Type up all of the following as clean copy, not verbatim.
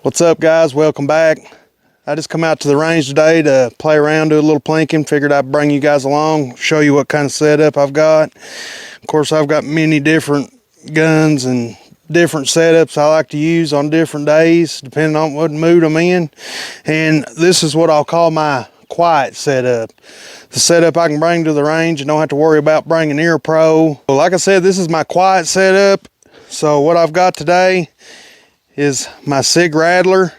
What's up, guys? Welcome back. I just come out to the range today to play around, do a little plinking. Figured I'd bring you guys along, show you what kind of setup I've got. Of course, I've got many different guns and different setups I like to use on different days, depending on what mood I'm in. And this is what I'll call my quiet setup. The setup I can bring to the range and don't have to worry about bringing ear pro. Well, like I said, this is my quiet setup. So what I've got today is my Sig Rattler.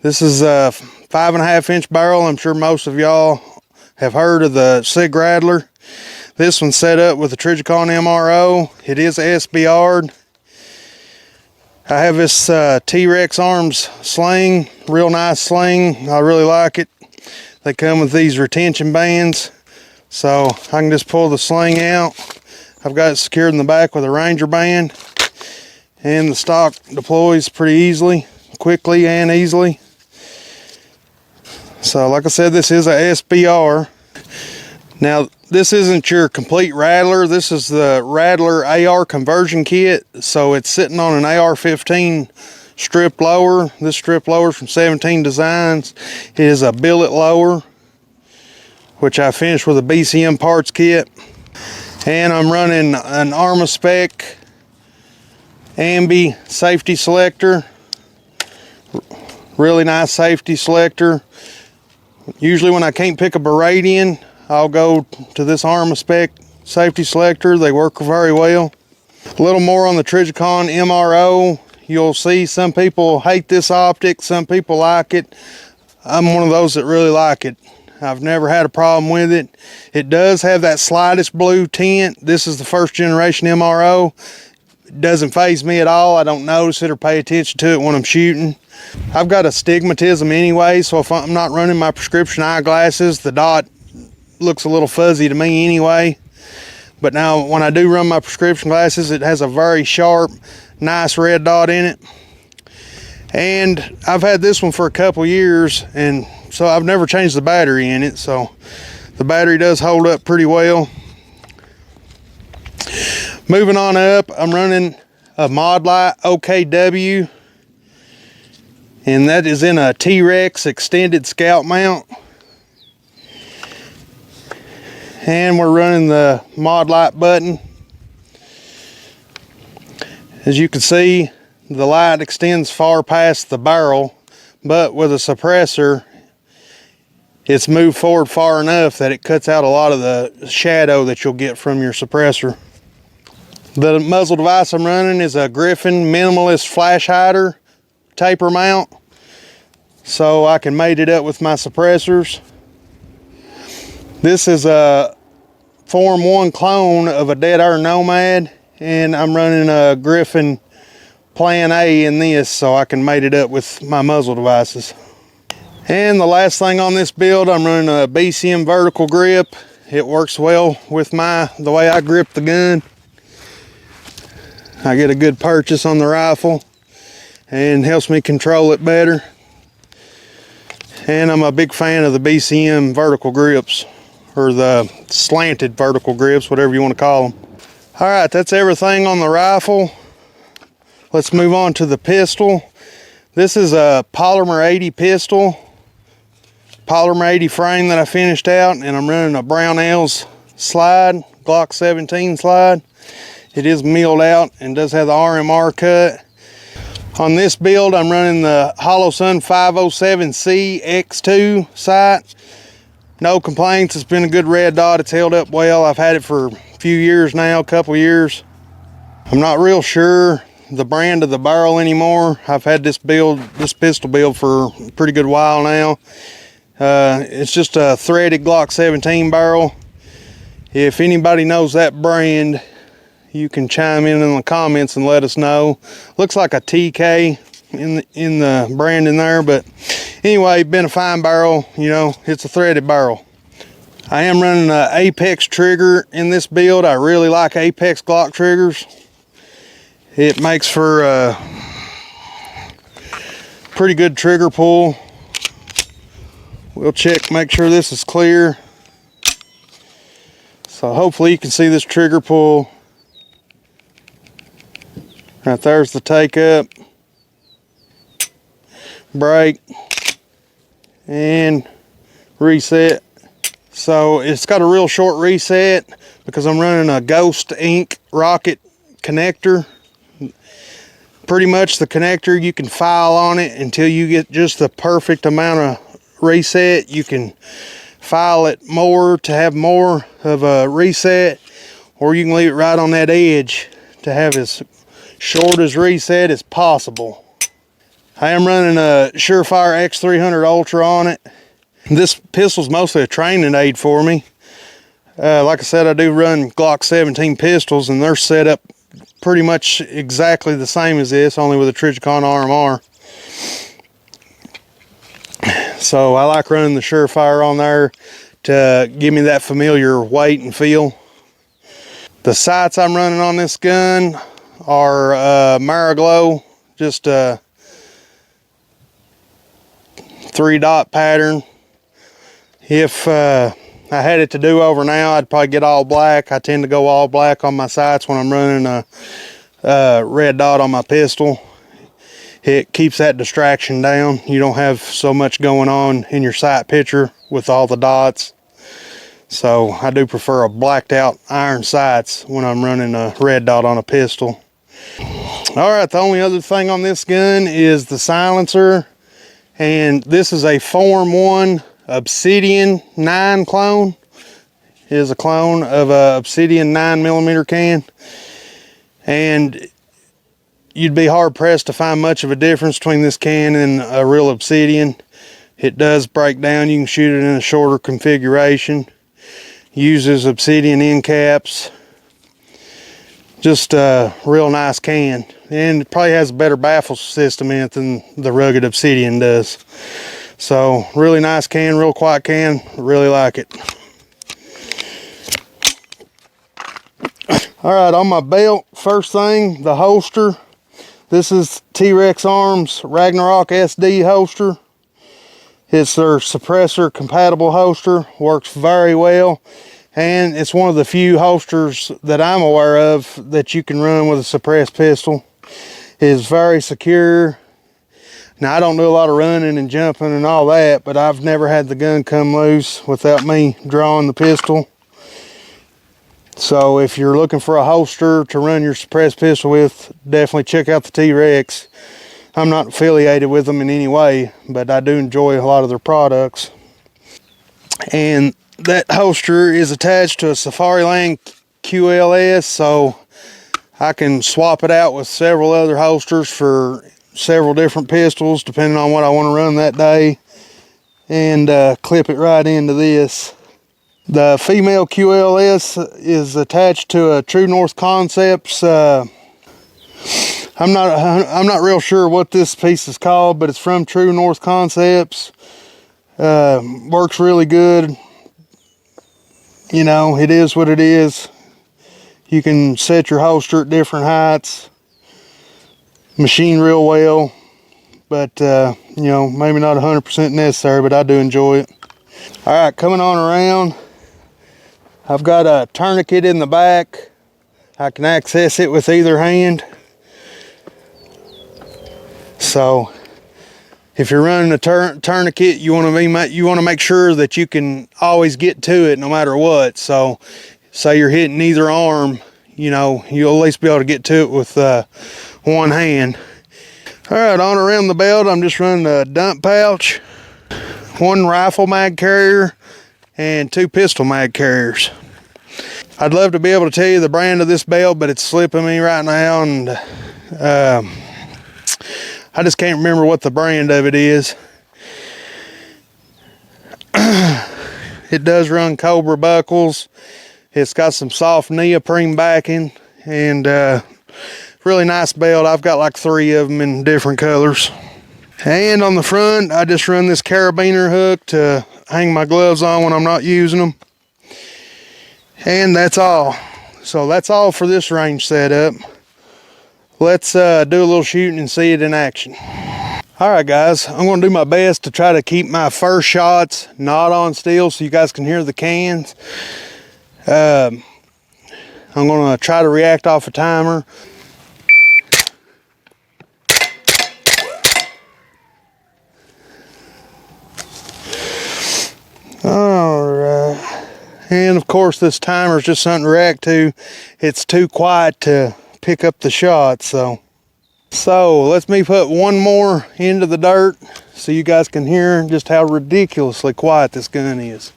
This is a 5.5 inch barrel. I'm sure most of y'all have heard of the Sig Rattler. This one's set up with a Trijicon MRO. It is SBR'd. I have this T-Rex Arms sling, real nice sling. I really like it. They come with these retention bands, so I can just pull the sling out. I've got it secured in the back with a Ranger band, and the stock deploys pretty easily, quickly and easily. So like I said, this is a SBR. Now this isn't your complete Rattler. This is the Rattler AR conversion kit. So it's sitting on an AR-15 strip lower. This strip lower is from 17 Designs. It is a billet lower, which I finished with a BCM parts kit. And I'm running an Arma-Spec Ambi safety selector. Really nice safety selector. Usually when I can't pick a Beradian, I'll go to this Arma-Spec safety selector. They work very well. A little more on the Trijicon MRO. You'll see some people hate this optic, some people like it. I'm one of those that really like it. I've never had a problem with it. It does have that slightest blue tint. This is the first generation MRO. It doesn't faze me at all. I don't notice it or pay attention to it when I'm shooting. I've got astigmatism anyway, so if I'm not running my prescription eyeglasses, the dot looks a little fuzzy to me anyway. But now when I do run my prescription glasses, it has a very sharp, nice red dot in it. And I've had this one for a couple years, and so I've never changed the battery in it, so the battery does hold up pretty well. Moving on up, I'm running a Mod Light OKW, and that is in a T-Rex extended scout mount. And we're running the Mod Light button. As you can see, the light extends far past the barrel, but with a suppressor, it's moved forward far enough that it cuts out a lot of the shadow that you'll get from your suppressor. The muzzle device I'm running is a Griffin minimalist flash hider taper mount, so I can mate it up with my suppressors. This is a Form 1 clone of a Dead Air Nomad, and I'm running a Griffin Plan A in this so I can mate it up with my muzzle devices. And the last thing on this build, I'm running a BCM vertical grip. It works well with the way I grip the gun. I get a good purchase on the rifle and helps me control it better. And I'm a big fan of the BCM vertical grips, or the slanted vertical grips, whatever you want to call them. All right, that's everything on the rifle. Let's move on to the pistol. This is a Polymer 80 pistol, Polymer 80 frame that I finished out, and I'm running a Brownells slide, Glock 17 slide. It is milled out and does have the RMR cut. On this build, I'm running the Holosun 507C X2 sight. No complaints. It's been a good red dot. It's held up well. I've had it for a few years now, a couple years. I'm not real sure the brand of the barrel anymore. I've had this pistol build for a pretty good while now. It's just a threaded Glock 17 barrel. If anybody knows that brand, you can chime in the comments and let us know. Looks like a TK in the brand in there, but anyway, been a fine barrel. You know, it's a threaded barrel. I am running an Apex trigger in this build. I really like Apex Glock triggers. It makes for a pretty good trigger pull. We'll check, make sure this is clear. So hopefully you can see this trigger pull. Right there's the take up. break, and reset. So it's got a real short reset because I'm running a Ghost Ink Rocket connector. Pretty much the connector, you can file on it until you get just the perfect amount of reset. You can file it more to have more of a reset, or you can leave it right on that edge to have as short as reset as possible. I am running a Surefire X300 Ultra on it. This pistol's mostly a training aid for me. Like I said, I do run Glock 17 pistols, and they're set up pretty much exactly the same as this, only with a Trijicon RMR. So I like running the Surefire on there to give me that familiar weight and feel. The sights I'm running on this gun are Mariglow, just a 3-dot pattern. If I had it to do over now, I'd probably get all black. I tend to go all black on my sights when I'm running a red dot on my pistol. It keeps that distraction down. You don't have so much going on in your sight picture with all the dots. So I do prefer a blacked out iron sights when I'm running a red dot on a pistol. Alright, the only other thing on this gun is the silencer. And this is a Form 1 Obsidian 9 clone. It is a clone of a Obsidian 9mm can. And you'd be hard pressed to find much of a difference between this can and a real Obsidian. It does break down. You can shoot it in a shorter configuration. Uses Obsidian end caps. Just a real nice can. And it probably has a better baffle system in it than the rugged Obsidian does. So really nice can, real quiet can. Really like it. Alright, on my belt, first thing, the holster. This is T-Rex Arms Ragnarok SD holster. It's their suppressor compatible holster. Works very well. And it's one of the few holsters that I'm aware of that you can run with a suppressed pistol. It is very secure. Now, I don't do a lot of running and jumping and all that, but I've never had the gun come loose without me drawing the pistol. So if you're looking for a holster to run your suppressed pistol with, definitely check out the T-Rex. I'm not affiliated with them in any way, but I do enjoy a lot of their products. And that holster is attached to a Safariland QLS, so I can swap it out with several other holsters for several different pistols depending on what I want to run that day, and clip it right into this. The female QLS is attached to a True North Concepts. I'm not real sure what this piece is called, but it's from True North Concepts. Works really good. You know, it is what it is. You can set your holster at different heights. Machine real well, but you know, maybe not 100% necessary, but I do enjoy it. All right, coming on around, I've got a tourniquet in the back. I can access it with either hand. So if you're running a tourniquet, you want to make sure that you can always get to it no matter what. So say you're hitting either arm, you know, you'll at least be able to get to it with one hand. All right, on around the belt, I'm just running a dump pouch, one rifle mag carrier, and 2 pistol mag carriers. I'd love to be able to tell you the brand of this belt, but it's slipping me right now, and I just can't remember what the brand of it is. It does run Cobra buckles. It's got some soft neoprene backing, and really nice belt. I've got like 3 of them in different colors. And on the front, I just run this carabiner hook to hang my gloves on when I'm not using them. And that's all. So that's all for this range setup. Let's do a little shooting and see it in action. Alright guys, I'm going to do my best to try to keep my first shots not on steel so you guys can hear the cans. I'm going to try to react off a timer. And of course this timer is just something to react to. It's too quiet to pick up the shot, so let's me put one more into the dirt so you guys can hear just how ridiculously quiet this gun is.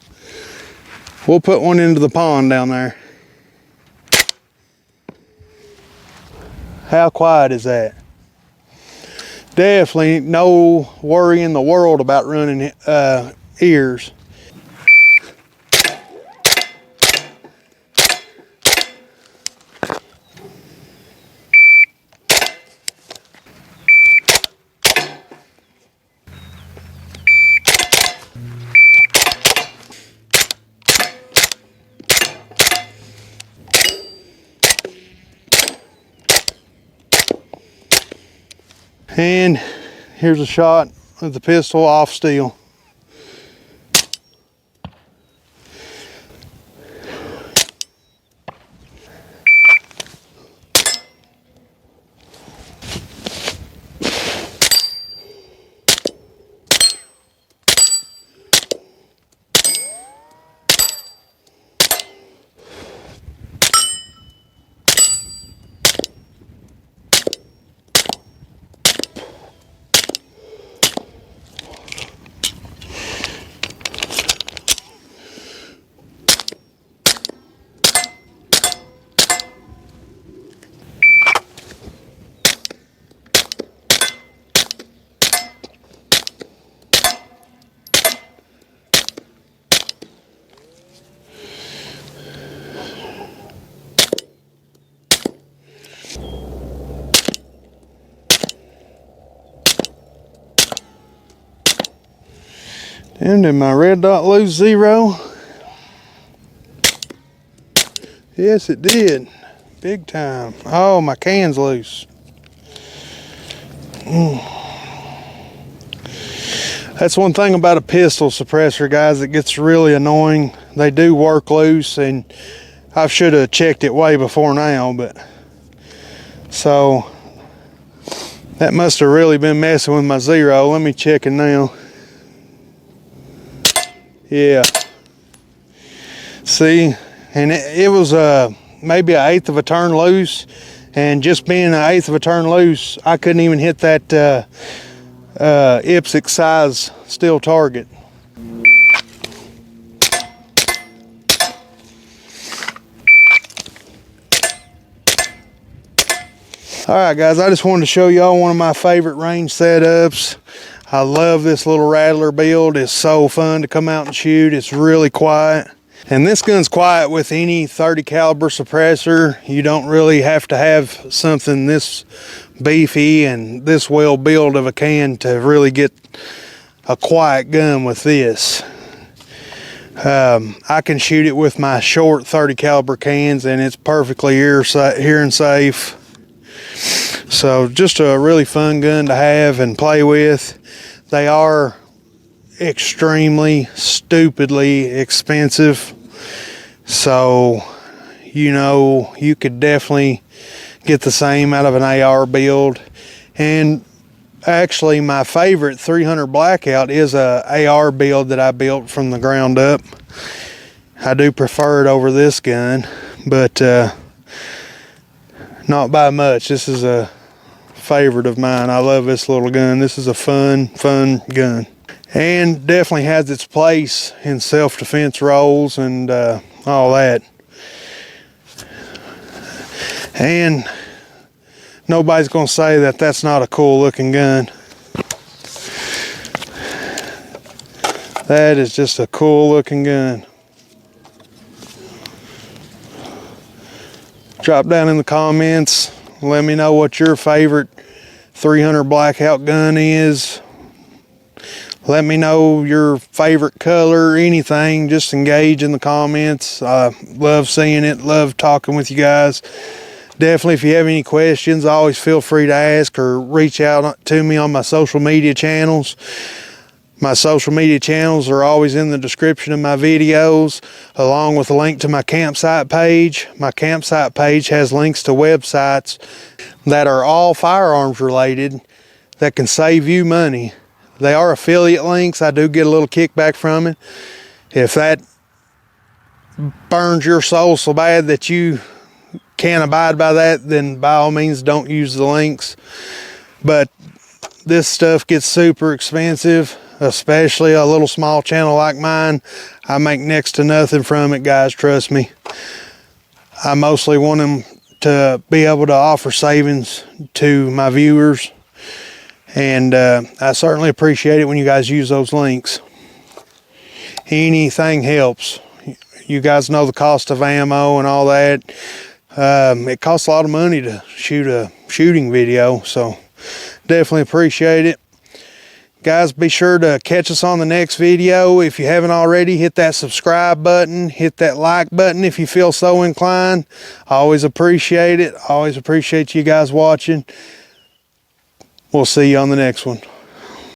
We'll put one into the pond down there. How quiet is that? Definitely no worry in the world about running ears. And here's a shot of the pistol off steel. And did my red dot lose 0? Yes, it did. Big time. Oh, my can's loose. That's one thing about a pistol suppressor, guys, that gets really annoying. They do work loose, and I should have checked it way before now, but so that must have really been messing with my 0. Let me check it now. Yeah. See, and it was maybe 1/8 of a turn loose, and just being 1/8 of a turn loose, I couldn't even hit that IPSC size steel target. Alright guys, I just wanted to show y'all one of my favorite range setups. I love this little Rattler build. It's so fun to come out and shoot. It's really quiet. And this gun's quiet with any 30 caliber suppressor. You don't really have to have something this beefy and this well built of a can to really get a quiet gun with this. I can shoot it with my short 30 caliber cans and it's perfectly hearing safe. So just a really fun gun to have and play with. They are extremely stupidly expensive, so you know you could definitely get the same out of an AR build. And actually my favorite 300 Blackout is a AR build that I built from the ground up. I do prefer it over this gun, but not by much. This is a favorite of mine. I love this little gun. This is a fun gun, and definitely has its place in self-defense roles and all that. And nobody's gonna say that that's not a cool looking gun. That is just a cool looking gun. Drop down in the comments, let me know what your favorite 300 Blackout gun is. Let me know your favorite color, anything. Just engage in the comments. I love seeing it, love talking with you guys. Definitely, if you have any questions, always feel free to ask or reach out to me on my social media channels. My social media channels are always in the description of my videos, along with a link to my campsite page. My campsite page has links to websites that are all firearms related that can save you money. They are affiliate links. I do get a little kickback from it. If that burns your soul so bad that you can't abide by that, then by all means don't use the links. But this stuff gets super expensive, especially a little small channel like mine. I make next to nothing from it, guys, trust me. I mostly want them to be able to offer savings to my viewers, and I certainly appreciate it when you guys use those links. Anything helps. You guys know the cost of ammo and all that. It costs a lot of money to shoot a shooting video, so definitely appreciate it. Guys, be sure to catch us on the next video. If you haven't already, hit that subscribe button, hit that like button if you feel so inclined. I always appreciate it. I always appreciate you guys watching. We'll see you on the next one.